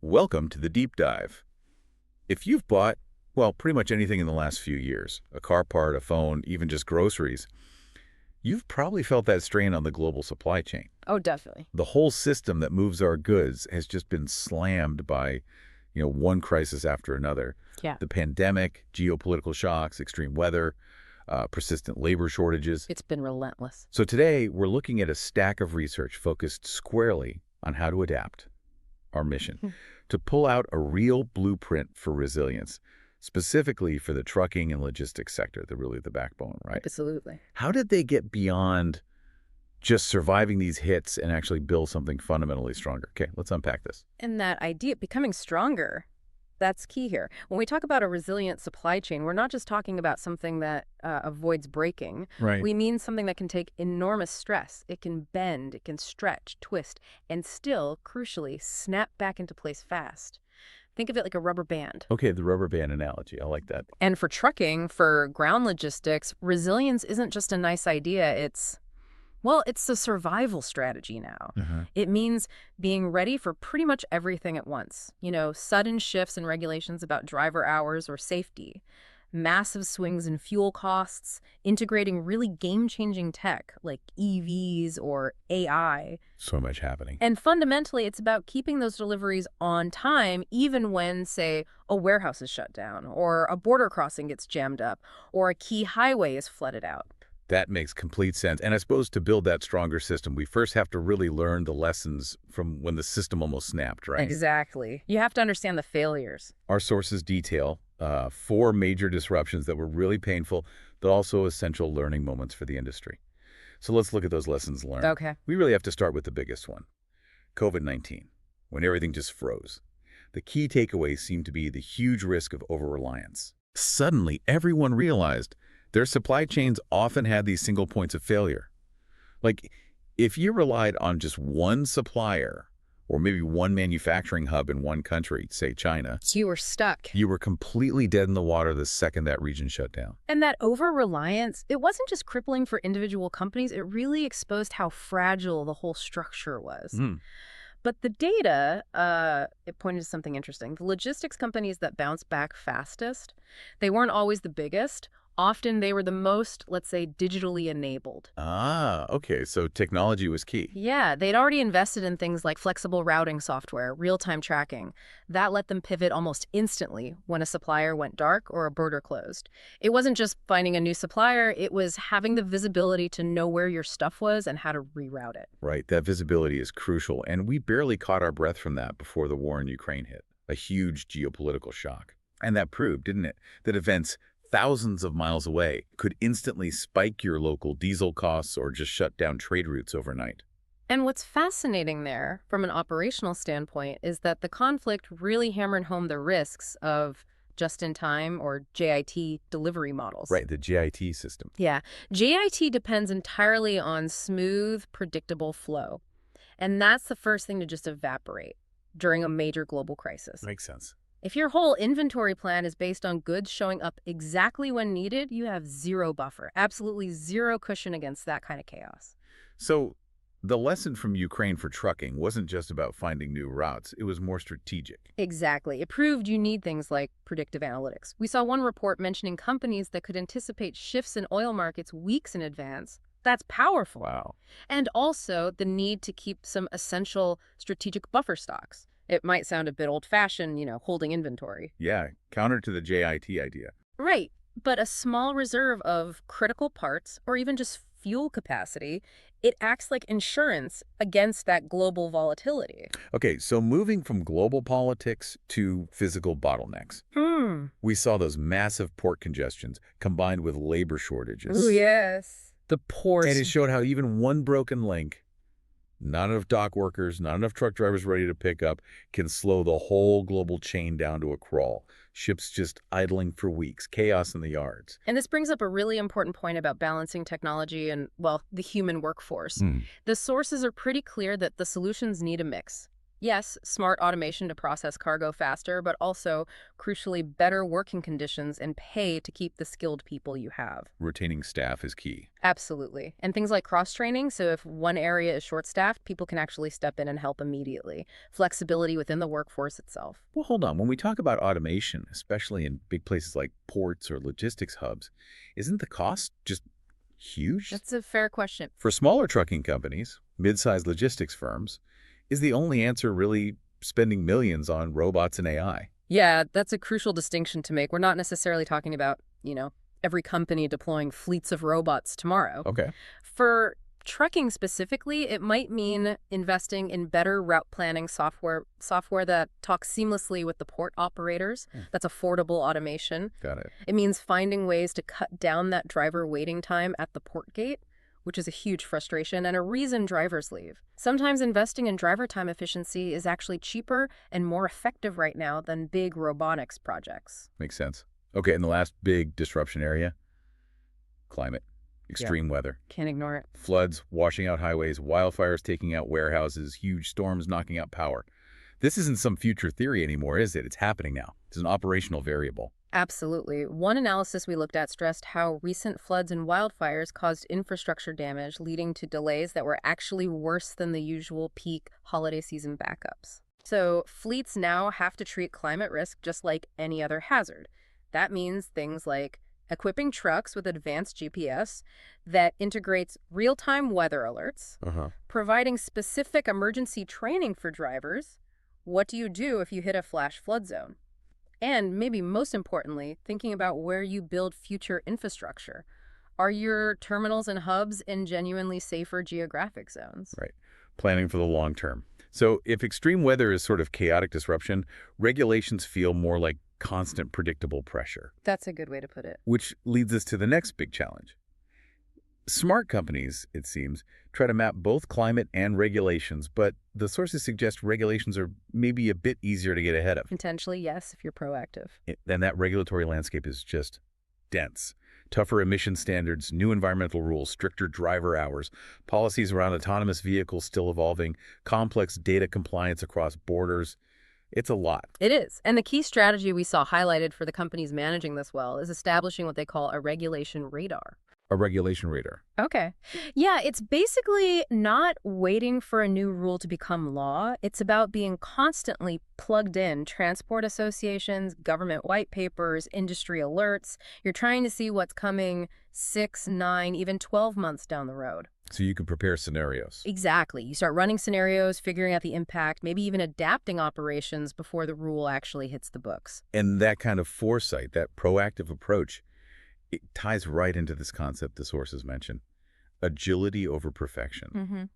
Welcome to the Deep Dive. If you've bought, well, pretty much anything in the last few years, a car part, a phone, even just groceries, you've probably felt that strain on the global supply chain. Oh, definitely. The whole system that moves our goods has just been slammed by, one crisis after another. Yeah. The pandemic, geopolitical shocks, extreme weather, persistent labor shortages. It's been relentless. So today, we're looking at a stack of research focused squarely on how to adapt. Our mission, to pull out a real blueprint for resilience, specifically for the trucking and logistics sector, really the backbone, right? Absolutely. How did they get beyond just surviving these hits and actually build something fundamentally stronger? Okay, let's unpack this. And that idea, becoming stronger, that's key here. When we talk about a resilient supply chain, we're not just talking about something that avoids breaking. Right. We mean something that can take enormous stress. It can bend, it can stretch, twist, and still, crucially, snap back into place fast. Think of it like a rubber band. Okay, the rubber band analogy. I like that. And for trucking, for ground logistics, resilience isn't just a nice idea. It's a survival strategy now. It means being ready for pretty much everything at once. Sudden shifts in regulations about driver hours or safety, massive swings in fuel costs, integrating really game-changing tech like EVs or AI. So much happening. And fundamentally, it's about keeping those deliveries on time, even when, say, a warehouse is shut down, or a border crossing gets jammed up, or a key highway is flooded out. That makes complete sense. And I suppose to build that stronger system, we first have to really learn the lessons from when the system almost snapped, right? Exactly. You have to understand the failures. Our sources detail 4 major disruptions that were really painful, but also essential learning moments for the industry. So let's look at those lessons learned. Okay. We really have to start with the biggest one, COVID-19, when everything just froze. The key takeaways seem to be the huge risk of over-reliance. Suddenly, everyone realized their supply chains often had these single points of failure. Like, if you relied on just one supplier or maybe one manufacturing hub in one country, say China, You were stuck. you were completely dead in the water the second that region shut down. And that over-reliance, it wasn't just crippling for individual companies, it really exposed how fragile the whole structure was. But the data, it pointed to something interesting. The logistics companies that bounced back fastest, they weren't always the biggest. Often they were the most, let's say, digitally enabled. Ah, okay, so technology was key. Yeah, they'd already invested in things like flexible routing software, real-time tracking. That let them pivot almost instantly when a supplier went dark or a border closed. It wasn't just finding a new supplier, it was having the visibility to know where your stuff was and how to reroute it. Right, that visibility is crucial, and we barely caught our breath from that before the war in Ukraine hit, a huge geopolitical shock. And that proved, didn't it, that events thousands of miles away could instantly spike your local diesel costs or just shut down trade routes overnight. And what's fascinating there, from an operational standpoint, is that the conflict really hammered home the risks of just-in-time or JIT delivery models. Right, the JIT system. Yeah. JIT depends entirely on smooth, predictable flow. And that's the first thing to just evaporate during a major global crisis. Makes sense. If your whole inventory plan is based on goods showing up exactly when needed, you have zero buffer, absolutely zero cushion against that kind of chaos. So the lesson from Ukraine for trucking wasn't just about finding new routes, it was more strategic. Exactly. It proved you need things like predictive analytics. We saw one report mentioning companies that could anticipate shifts in oil markets weeks in advance. That's powerful. Wow. And also the need to keep some essential strategic buffer stocks. It might sound a bit old-fashioned, holding inventory. Yeah, counter to the JIT idea. Right, but a small reserve of critical parts or even just fuel capacity, it acts like insurance against that global volatility. Okay, so moving from global politics to physical bottlenecks. We saw those massive port congestions combined with labor shortages. Oh, yes. The ports. And it showed how even one broken link, not enough dock workers, not enough truck drivers ready to pick up, can slow the whole global chain down to a crawl. Ships just idling for weeks, chaos in the yards. And this brings up a really important point about balancing technology and, the human workforce. The sources are pretty clear that the solutions need a mix. Yes, smart automation to process cargo faster, but also, crucially, better working conditions and pay to keep the skilled people you have. Retaining staff is key. Absolutely. And things like cross-training, so if one area is short-staffed, people can actually step in and help immediately. Flexibility within the workforce itself. Well, hold on. When we talk about automation, especially in big places like ports or logistics hubs, isn't the cost just huge? That's a fair question. For smaller trucking companies, mid-sized logistics firms, is the only answer really spending millions on robots and AI? Yeah, that's a crucial distinction to make. We're not necessarily talking about, every company deploying fleets of robots tomorrow. Okay. For trucking specifically, it might mean investing in better route planning software that talks seamlessly with the port operators. That's affordable automation. Got it. It means finding ways to cut down that driver waiting time at the port gate, which is a huge frustration and a reason drivers leave. Sometimes investing in driver time efficiency is actually cheaper and more effective right now than big robotics projects. Makes sense. Okay, and the last big disruption area, climate, extreme weather. Can't ignore it. Floods washing out highways, wildfires taking out warehouses, huge storms knocking out power. This isn't some future theory anymore, is it? It's happening now. It's an operational variable. Absolutely. One analysis we looked at stressed how recent floods and wildfires caused infrastructure damage, leading to delays that were actually worse than the usual peak holiday season backups. So fleets now have to treat climate risk just like any other hazard. That means things like equipping trucks with advanced GPS that integrates real-time weather alerts, providing specific emergency training for drivers. What do you do if you hit a flash flood zone? And maybe most importantly, thinking about where you build future infrastructure. Are your terminals and hubs in genuinely safer geographic zones? Right. Planning for the long term. So if extreme weather is sort of chaotic disruption, regulations feel more like constant predictable pressure. That's a good way to put it. Which leads us to the next big challenge. Smart companies, it seems, try to map both climate and regulations, but the sources suggest regulations are maybe a bit easier to get ahead of. Potentially, yes, if you're proactive. And that regulatory landscape is just dense. Tougher emission standards, new environmental rules, stricter driver hours, policies around autonomous vehicles still evolving, complex data compliance across borders. It's a lot. It is. And the key strategy we saw highlighted for the companies managing this well is establishing what they call a regulation radar. A regulation radar. Okay. Yeah, it's basically not waiting for a new rule to become law. It's about being constantly plugged in. Transport associations, government white papers, industry alerts. You're trying to see what's coming 6, 9, even 12 months down the road. So you can prepare scenarios. Exactly. You start running scenarios, figuring out the impact, maybe even adapting operations before the rule actually hits the books. And that kind of foresight, that proactive approach, it ties right into this concept the sources mention. Agility over perfection.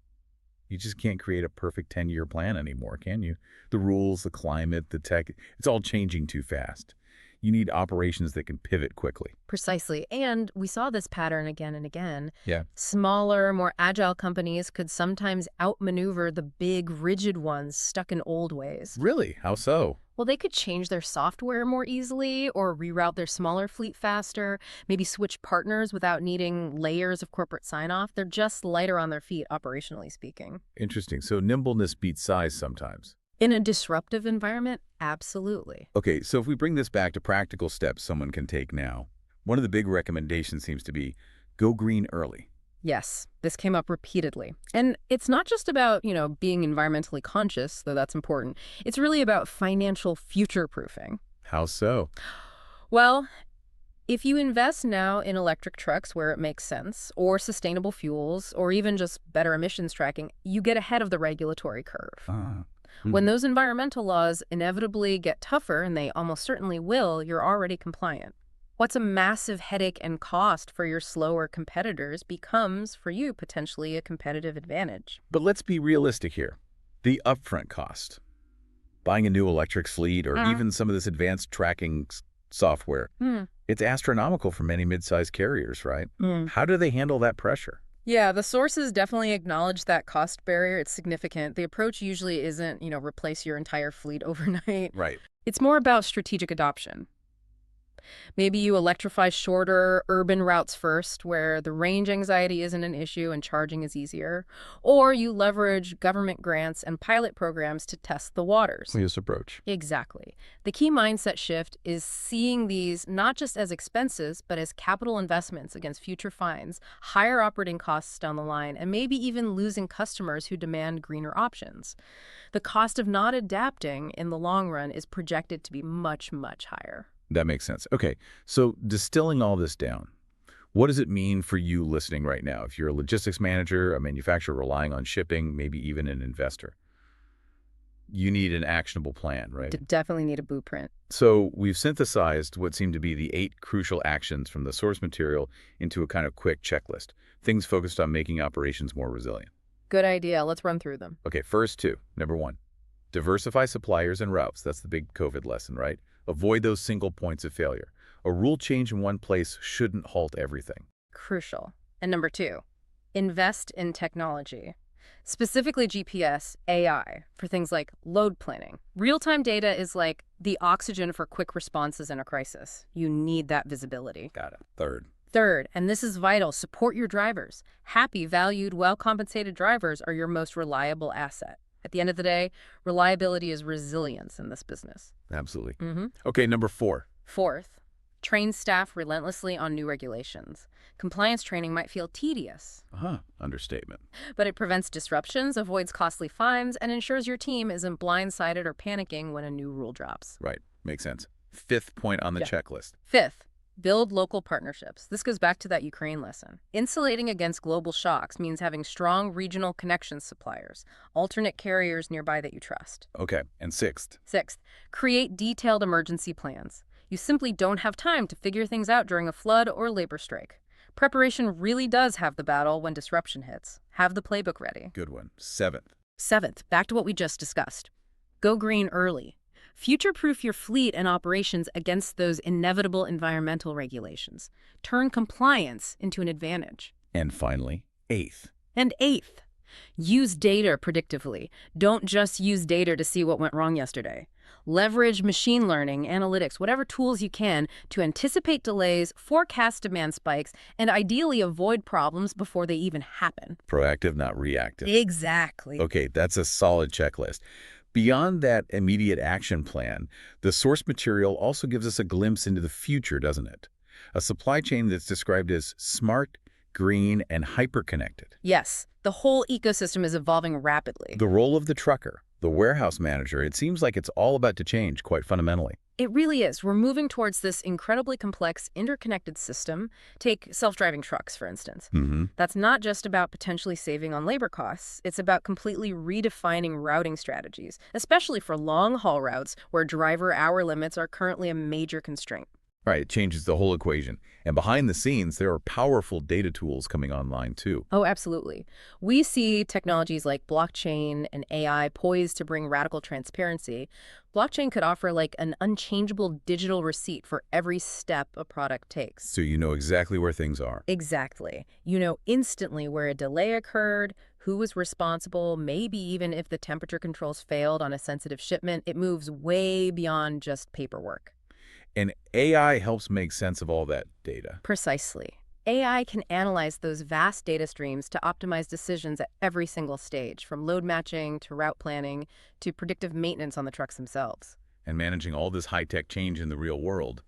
You just can't create a perfect 10-year plan anymore, can you? The rules, the climate, the tech, it's all changing too fast. You need operations that can pivot quickly. Precisely. And we saw this pattern again and again. Yeah. Smaller, more agile companies could sometimes outmaneuver the big, rigid ones stuck in old ways. Really? How so? Well, they could change their software more easily or reroute their smaller fleet faster, maybe switch partners without needing layers of corporate sign-off. They're just lighter on their feet, operationally speaking. Interesting. So nimbleness beats size sometimes. In a disruptive environment, absolutely. Okay, so if we bring this back to practical steps someone can take now, one of the big recommendations seems to be go green early. Yes, this came up repeatedly. And it's not just about, being environmentally conscious, though that's important. It's really about financial future-proofing. How so? Well, if you invest now in electric trucks where it makes sense, or sustainable fuels, or even just better emissions tracking, you get ahead of the regulatory curve. When those environmental laws inevitably get tougher, and they almost certainly will, you're already compliant. What's a massive headache and cost for your slower competitors becomes, for you, potentially a competitive advantage. But let's be realistic here. The upfront cost. Buying a new electric fleet or even some of this advanced tracking software. It's astronomical for many mid-sized carriers, right? How do they handle that pressure? Yeah, the sources definitely acknowledge that cost barrier. It's significant. The approach usually isn't, replace your entire fleet overnight. Right. It's more about strategic adoption. Maybe you electrify shorter urban routes first, where the range anxiety isn't an issue and charging is easier. Or you leverage government grants and pilot programs to test the waters. This approach. Exactly. The key mindset shift is seeing these not just as expenses, but as capital investments against future fines, higher operating costs down the line, and maybe even losing customers who demand greener options. The cost of not adapting in the long run is projected to be much, much higher. That makes sense. Okay, so distilling all this down, what does it mean for you listening right now? If you're a logistics manager, a manufacturer relying on shipping, maybe even an investor, you need an actionable plan, right? Definitely need a blueprint. So we've synthesized what seem to be the 8 crucial actions from the source material into a kind of quick checklist, things focused on making operations more resilient. Good idea. Let's run through them. Okay, first 2. Number 1, diversify suppliers and routes. That's the big COVID lesson, right? Avoid those single points of failure. A rule change in one place shouldn't halt everything. Crucial. And number 2, invest in technology. Specifically GPS, AI, for things like load planning. Real-time data is like the oxygen for quick responses in a crisis. You need that visibility. Got it. Third, and this is vital, support your drivers. Happy, valued, well-compensated drivers are your most reliable asset. At the end of the day, reliability is resilience in this business. Absolutely. Okay, number 4. Fourth, train staff relentlessly on new regulations. Compliance training might feel tedious, Understatement. but it prevents disruptions, avoids costly fines, and ensures your team isn't blindsided or panicking when a new rule drops. Right. Makes sense. 5th point on the checklist. Fifth, build local partnerships. This goes back to that Ukraine lesson. Insulating against global shocks means having strong regional connections suppliers, alternate carriers nearby that you trust. Okay, and 6th. Sixth, create detailed emergency plans. You simply don't have time to figure things out during a flood or labor strike. Preparation really does have the battle when disruption hits. Have the playbook ready. Good one. 7th. Seventh, back to what we just discussed. Go green early. Future-proof your fleet and operations against those inevitable environmental regulations. Turn compliance into an advantage. And finally, 8th. And eighth, use data predictively. Don't just use data to see what went wrong yesterday. Leverage machine learning, analytics, whatever tools you can to anticipate delays, forecast demand spikes, and ideally avoid problems before they even happen. Proactive, not reactive. Exactly. Okay, that's a solid checklist. Beyond that immediate action plan, the source material also gives us a glimpse into the future, doesn't it? A supply chain that's described as smart, green, and hyper-connected. Yes, the whole ecosystem is evolving rapidly. The role of the trucker, the warehouse manager, it seems like it's all about to change quite fundamentally. It really is. We're moving towards this incredibly complex, interconnected system. Take self-driving trucks, for instance. That's not just about potentially saving on labor costs. It's about completely redefining routing strategies, especially for long-haul routes where driver hour limits are currently a major constraint. Right, it changes the whole equation. And behind the scenes, there are powerful data tools coming online, too. Oh, absolutely. We see technologies like blockchain and AI poised to bring radical transparency. Blockchain could offer like an unchangeable digital receipt for every step a product takes. So you know exactly where things are. Exactly. You know instantly where a delay occurred, who was responsible, maybe even if the temperature controls failed on a sensitive shipment. It moves way beyond just paperwork. And AI helps make sense of all that data. Precisely. AI can analyze those vast data streams to optimize decisions at every single stage, from load matching to route planning to predictive maintenance on the trucks themselves. And managing all this high-tech change in the real world,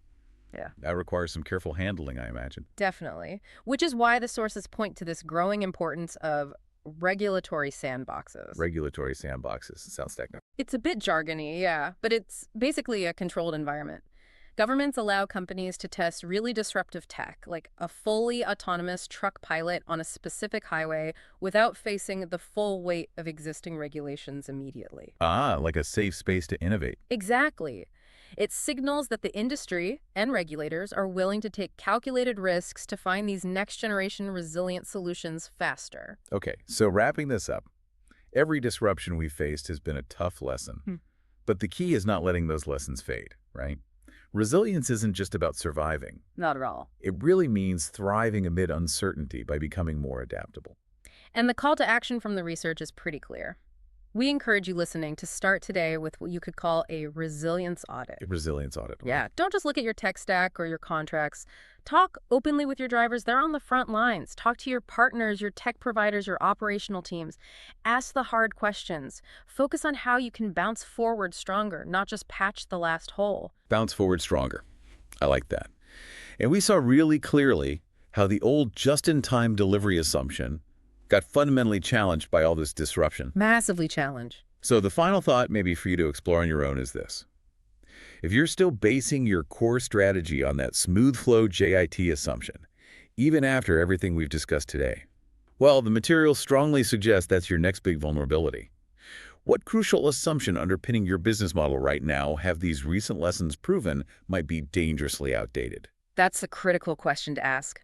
that requires some careful handling, I imagine. Definitely. Which is why the sources point to this growing importance of regulatory sandboxes. Regulatory sandboxes. Sounds technical. It's a bit jargony, yeah, but it's basically a controlled environment. Governments allow companies to test really disruptive tech, like a fully autonomous truck pilot on a specific highway without facing the full weight of existing regulations immediately. Like a safe space to innovate. Exactly. It signals that the industry and regulators are willing to take calculated risks to find these next-generation resilient solutions faster. Okay, so wrapping this up, every disruption we've faced has been a tough lesson. But the key is not letting those lessons fade, right? Resilience isn't just about surviving. Not at all. It really means thriving amid uncertainty by becoming more adaptable. And the call to action from the research is pretty clear. We encourage you listening to start today with what you could call a resilience audit. A resilience audit. Yeah, don't just look at your tech stack or your contracts. Talk openly with your drivers. They're on the front lines. Talk to your partners, your tech providers, your operational teams. Ask the hard questions. Focus on how you can bounce forward stronger, not just patch the last hole. Bounce forward stronger. I like that. And we saw really clearly how the old just-in-time delivery assumption got fundamentally challenged by all this disruption. Massively challenged. So the final thought maybe for you to explore on your own is this. If you're still basing your core strategy on that smooth flow JIT assumption, even after everything we've discussed today, well, the material strongly suggests that's your next big vulnerability. What crucial assumption underpinning your business model right now have these recent lessons proven might be dangerously outdated? That's a critical question to ask.